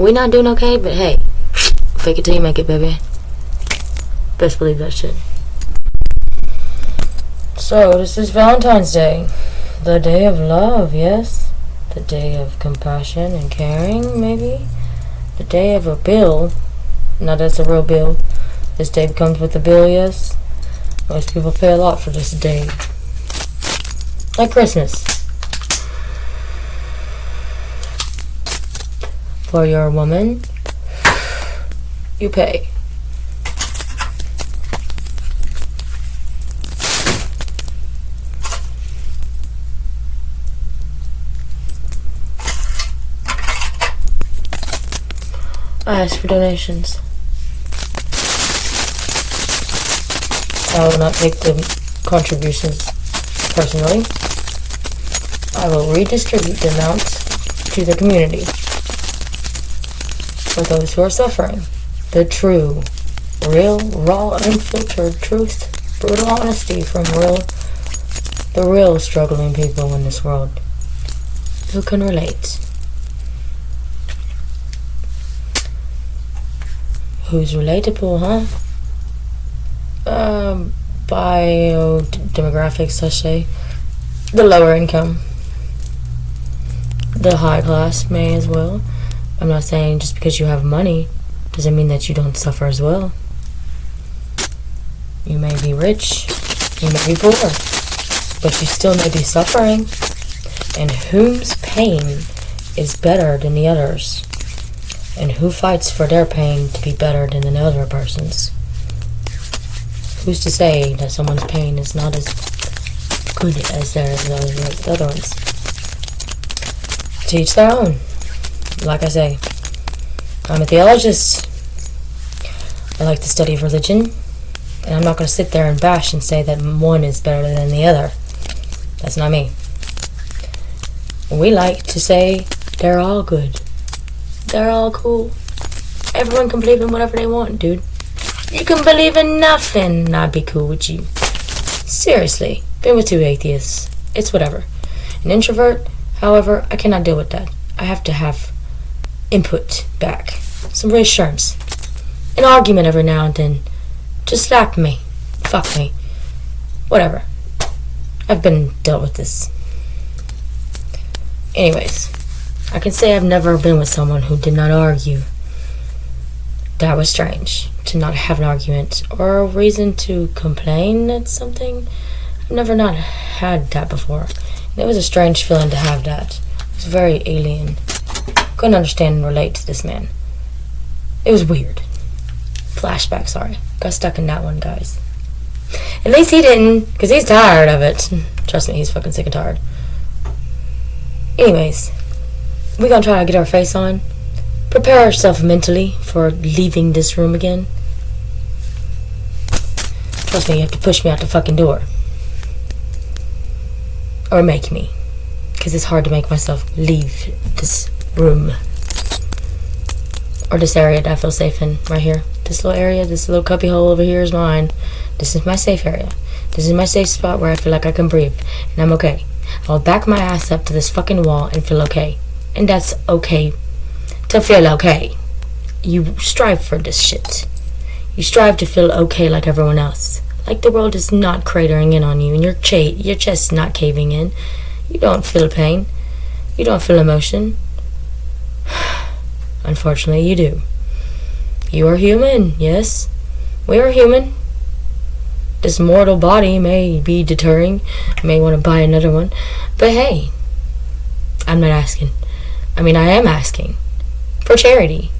We not doing okay, but hey, fake it till you make it, baby. Best believe that shit. So, this is Valentine's Day. The day of love, yes. The day of compassion and caring, maybe. The day of a bill. Now that's a real bill. This day comes with a bill, yes. Most people pay a lot for this day. Like Christmas. For your woman, you pay. I ask for donations. I will not take the contributions personally. I will redistribute the amounts to the community for those who are suffering. The true, real, raw, unfiltered truth, brutal honesty from the real struggling people in this world who can relate. Who's relatable, huh? Demographics, I say. The lower income. The high class may as well. I'm not saying just because you have money doesn't mean that you don't suffer as well. You may be rich, you may be poor, but you still may be suffering. And whose pain is better than the others? And who fights for their pain to be better than the other person's? Who's to say that someone's pain is not as good as theirs and the other ones? To each their own. Like I say, I'm a theologist. I like the study of religion, and I'm not going to sit there and bash and say that one is better than the other. That's not me. We like to say they're all good. They're all cool. Everyone can believe in whatever they want, dude. You can believe in nothing and I'd be cool with you. Seriously, been with 2 atheists. It's whatever. An introvert, however, I cannot deal with that. I have to have input back. Some reassurance. An argument every now and then. Just slap me. Fuck me. Whatever. I've been dealt with this. Anyways, I can say I've never been with someone who did not argue. That was strange. To not have an argument or a reason to complain at something. I've never not had that before. And it was a strange feeling to have that. It was very alien. Couldn't understand and relate to this man. It was weird. Flashback, sorry. Got stuck in that one, guys. At least he didn't, because he's tired of it. Trust me, he's fucking sick and tired. Anyways, we're gonna try to get our face on. Prepare ourselves mentally for leaving this room again. Trust me, you have to push me out the fucking door. Or make me. Because it's hard to make myself leave this room. Or this area that I feel safe in. Right here. This little area, this little cubby hole over here is mine. This is my safe area. This is my safe spot where I feel like I can breathe. And I'm okay. I'll back my ass up to this fucking wall and feel okay. And that's okay. To feel okay. You strive for this shit. You strive to feel okay like everyone else. Like the world is not cratering in on you and your chest not caving in. You don't feel pain. You don't feel emotion. Unfortunately, you do. You are human, yes. We are human. This mortal body may be deterring. I may want to buy another one. But hey, I'm not asking. I am asking for charity.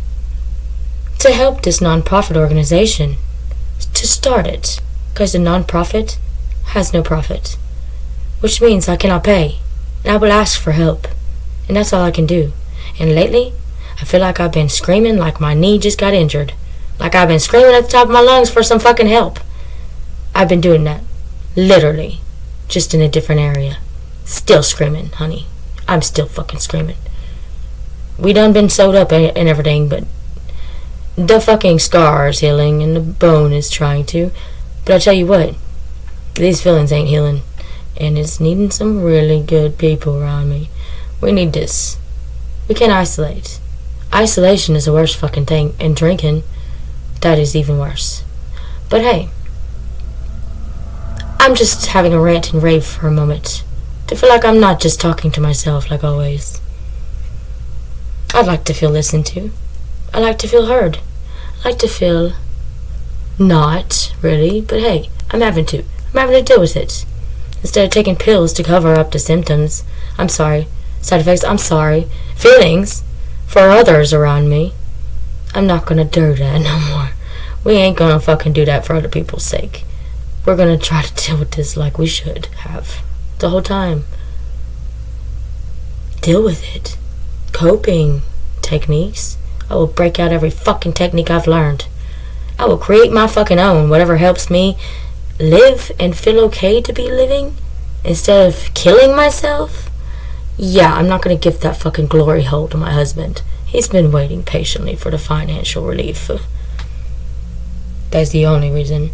To help this non-profit organization. To start it. Because the non-profit has no profit. Which means I cannot pay. And I will ask for help. And that's all I can do. And lately, I feel like I've been screaming like my knee just got injured. Like I've been screaming at the top of my lungs for some fucking help. I've been doing that. Literally. Just in a different area. Still screaming, honey. I'm still fucking screaming. We done been sewed up and everything, but the fucking scar is healing and the bone is trying to. But I tell you what, these feelings ain't healing. And it's needing some really good people around me. We need this. We can't isolate. Isolation is the worst fucking thing, and drinking, that is even worse. But hey, I'm just having a rant and rave for a moment, to feel like I'm not just talking to myself like always. I'd like to feel listened to. I like to feel heard. I like to feel not really, but hey, I'm having to deal with it. Instead of taking pills to cover up the symptoms, I'm sorry, side effects, I'm sorry, feelings for others around me, I'm not gonna do that no more. We ain't gonna fucking do that for other people's sake. We're gonna try to deal with this like we should have the whole time. Deal with it. Coping techniques. I will break out every fucking technique I've learned. I will create my fucking own, whatever helps me live and feel okay to be living instead of killing myself. Yeah, I'm not gonna give that fucking glory hole to my husband. He's been waiting patiently for the financial relief. That's the only reason.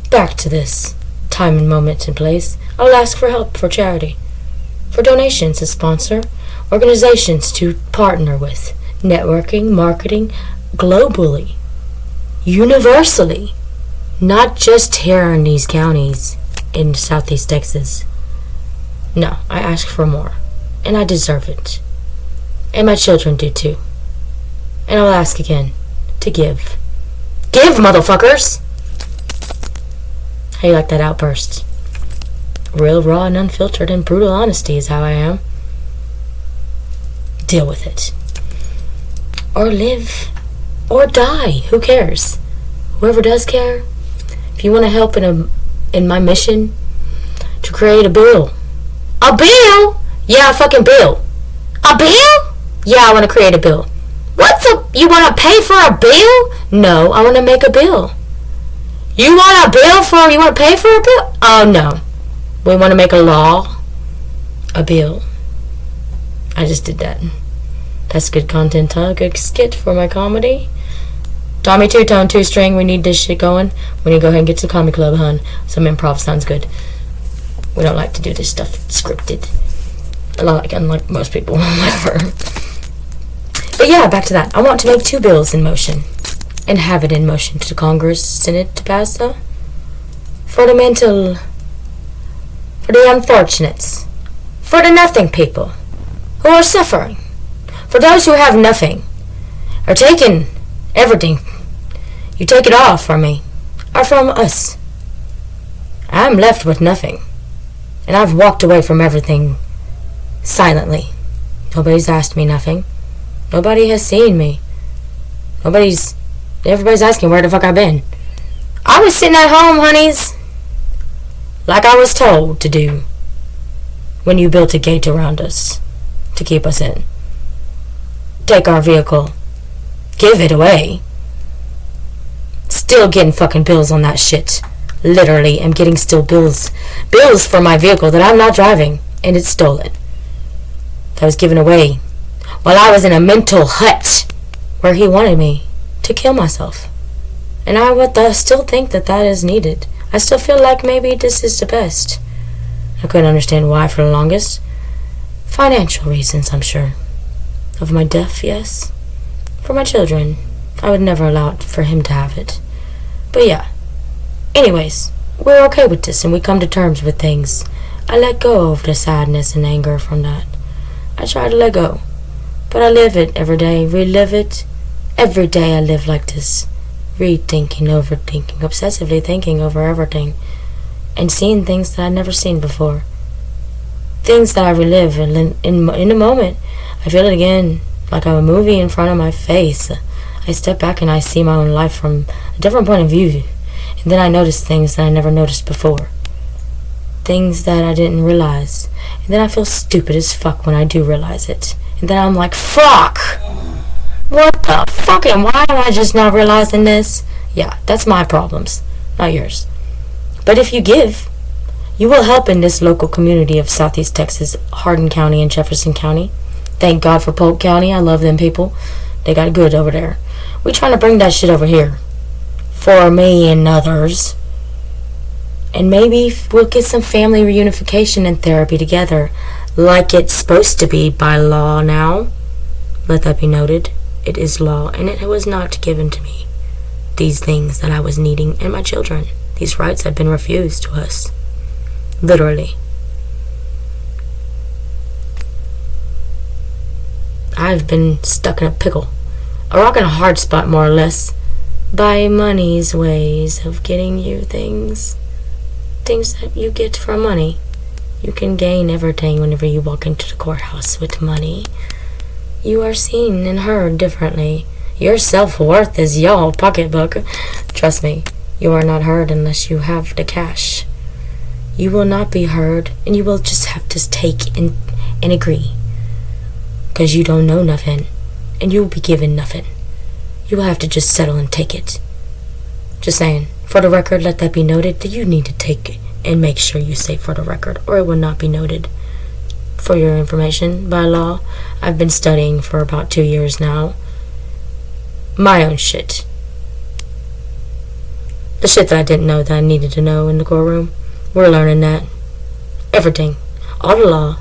Back to this. Time and moment and place. I'll ask for help for charity. For donations to sponsor. Organizations to partner with. Networking, marketing, globally. Universally. Not just here in these counties in Southeast Texas. No, I ask for more. And I deserve it. And my children do too. And I'll ask again to give. Give, motherfuckers! How you like that outburst? Real, raw, and unfiltered and brutal honesty is how I am. Deal with it. Or live. Or die. Who cares? Whoever does care. If you want to help in my mission to create a bill. A bill? Yeah, a fucking bill. A bill? Yeah, I want to create a bill. You want to pay for a bill? No, I want to make a bill. You want to pay for a bill? Oh, no. We want to make a law. A bill. I just did that. That's good content, huh? Good skit for my comedy. Tommy two-tone, two-string, we need this shit going. We need to go ahead and get to the comedy club, hun. Some improv sounds good. We don't like to do this stuff scripted. Unlike most people, whatever. But yeah, back to that. I want to make 2 bills in motion. And have it in motion to Congress, Senate to pass, though. For the unfortunates. For the nothing people. Who are suffering. For those who have nothing. Are taking everything. You take it all from me. Or from us. I'm left with nothing. And I've walked away from everything silently. Nobody's asked me nothing. Nobody has seen me. Everybody's asking where the fuck I've been. I was sitting at home, honeys. Like I was told to do. When you built a gate around us. To keep us in. Take our vehicle. Give it away. Still getting fucking bills on that shit. Literally, am getting still bills. Bills for my vehicle that I'm not driving. And it's stolen. That was given away. While I was in a mental hut. Where he wanted me to kill myself. And I still think that is needed. I still feel like maybe this is the best. I couldn't understand why for the longest. Financial reasons, I'm sure. Of my death, yes. For my children. I would never allow it for him to have it. But yeah. Anyways, we're okay with this and we come to terms with things. I let go of the sadness and anger from that. I try to let go. But I live it every day, relive it. Every day I live like this. Rethinking, overthinking, obsessively thinking over everything. And seeing things that I've never seen before. Things that I relive and in a moment. I feel it again, like a movie in front of my face. I step back and I see my own life from a different point of view. And then I notice things that I never noticed before. Things that I didn't realize. And then I feel stupid as fuck when I do realize it. And then I'm like, fuck! What the fucking, why am I just not realizing this? Yeah, that's my problems, not yours. But if you give, you will help in this local community of Southeast Texas, Hardin County and Jefferson County. Thank God for Polk County, I love them people. They got good over there. We trying to bring that shit over here. For me and others. And maybe we'll get some family reunification and therapy together. Like it's supposed to be by law now. Let that be noted. It is law, and it was not given to me. These things that I was needing and my children, these rights have been refused to us. Literally. I've been stuck in a pickle, a rock and a hard spot, more or less, by money's ways of getting you things that you get for money. You can gain everything whenever you walk into the courthouse with money. You are seen and heard differently. Your self-worth is your pocketbook. Trust me, you are not heard unless you have the cash. You will not be heard, and you will just have to take and agree. Because you don't know nothing, and you will be given nothing. You will have to just settle and take it. Just saying, for the record, let that be noted that you need to take and make sure you say for the record, or it will not be noted. For your information, by law, I've been studying for about 2 years now. My own shit. The shit that I didn't know that I needed to know in the courtroom. We're learning that. Everything. All the law.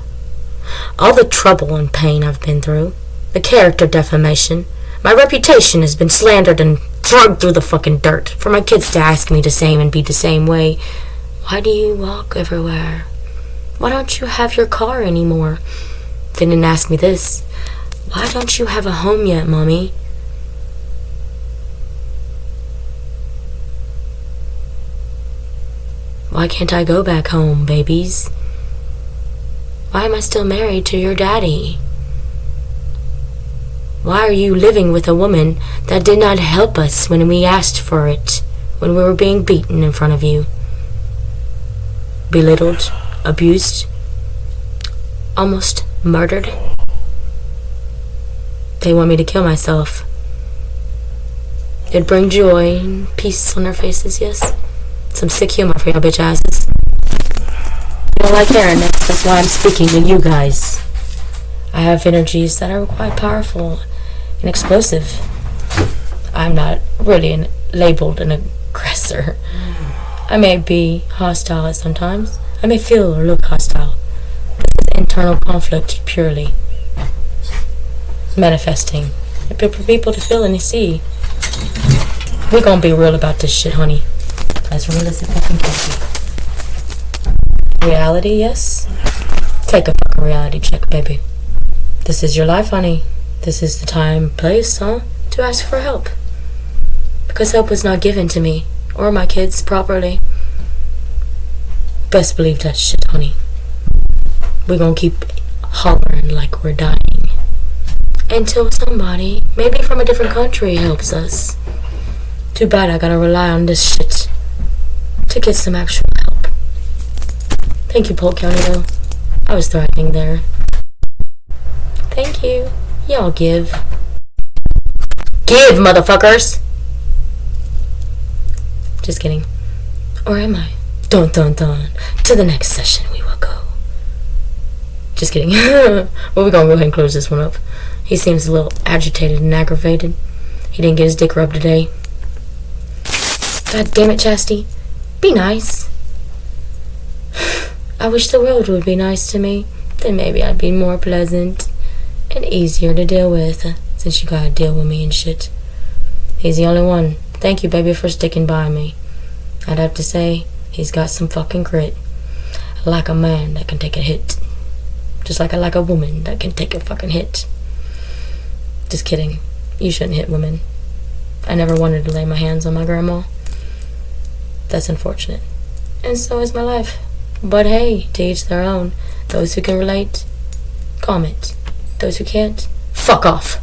All the trouble and pain I've been through. The character defamation. My reputation has been slandered and thrown through the fucking dirt. For my kids to ask me the same and be the same way. Why do you walk everywhere? Why don't you have your car anymore? They didn't ask me this. Why don't you have a home yet, Mommy? Why can't I go back home, babies? Why am I still married to your daddy? Why are you living with a woman that did not help us when we asked for it, when we were being beaten in front of you? Belittled, abused, almost murdered. They want me to kill myself. It'd bring joy and peace on their faces, yes? Some sick humor for your bitch asses. You don't like hearing it, that's why I'm speaking to you guys. I have energies that are quite powerful and explosive. I'm not really labeled an aggressor. I may be hostile at sometimes. I may feel or look hostile. This is internal conflict purely. Manifesting. For people to feel and to see. We're gonna be real about this shit, honey. As real as it fucking can be. Reality, yes? Take a fucking reality check, baby. This is your life, honey. This is the time, place, to ask for help. Because help was not given to me or my kids properly. Best believe that shit, honey. We're gonna keep hollering like we're dying until somebody, maybe from a different country, helps us. Too bad I gotta rely on this shit to get some actual help. Thank you, Polk County, though. I was thriving there. Thank you. Y'all give. Give, motherfuckers! Just kidding. Or am I? Dun dun dun. To the next session we will go. Just kidding. Well, we're gonna go ahead and close this one up. He seems a little agitated and aggravated. He didn't get his dick rubbed today. God damn it, Chastity. Be nice. I wish the world would be nice to me. Then maybe I'd be more pleasant and easier to deal with, since you gotta deal with me and shit. He's the only one. Thank you, baby, for sticking by me. I'd have to say, he's got some fucking grit. Like a man that can take a hit. Just like I like a woman that can take a fucking hit. Just kidding. You shouldn't hit women. I never wanted to lay my hands on my grandma. That's unfortunate. And so is my life. But hey, to each their own. Those who can relate, comment. Those who can't, fuck off.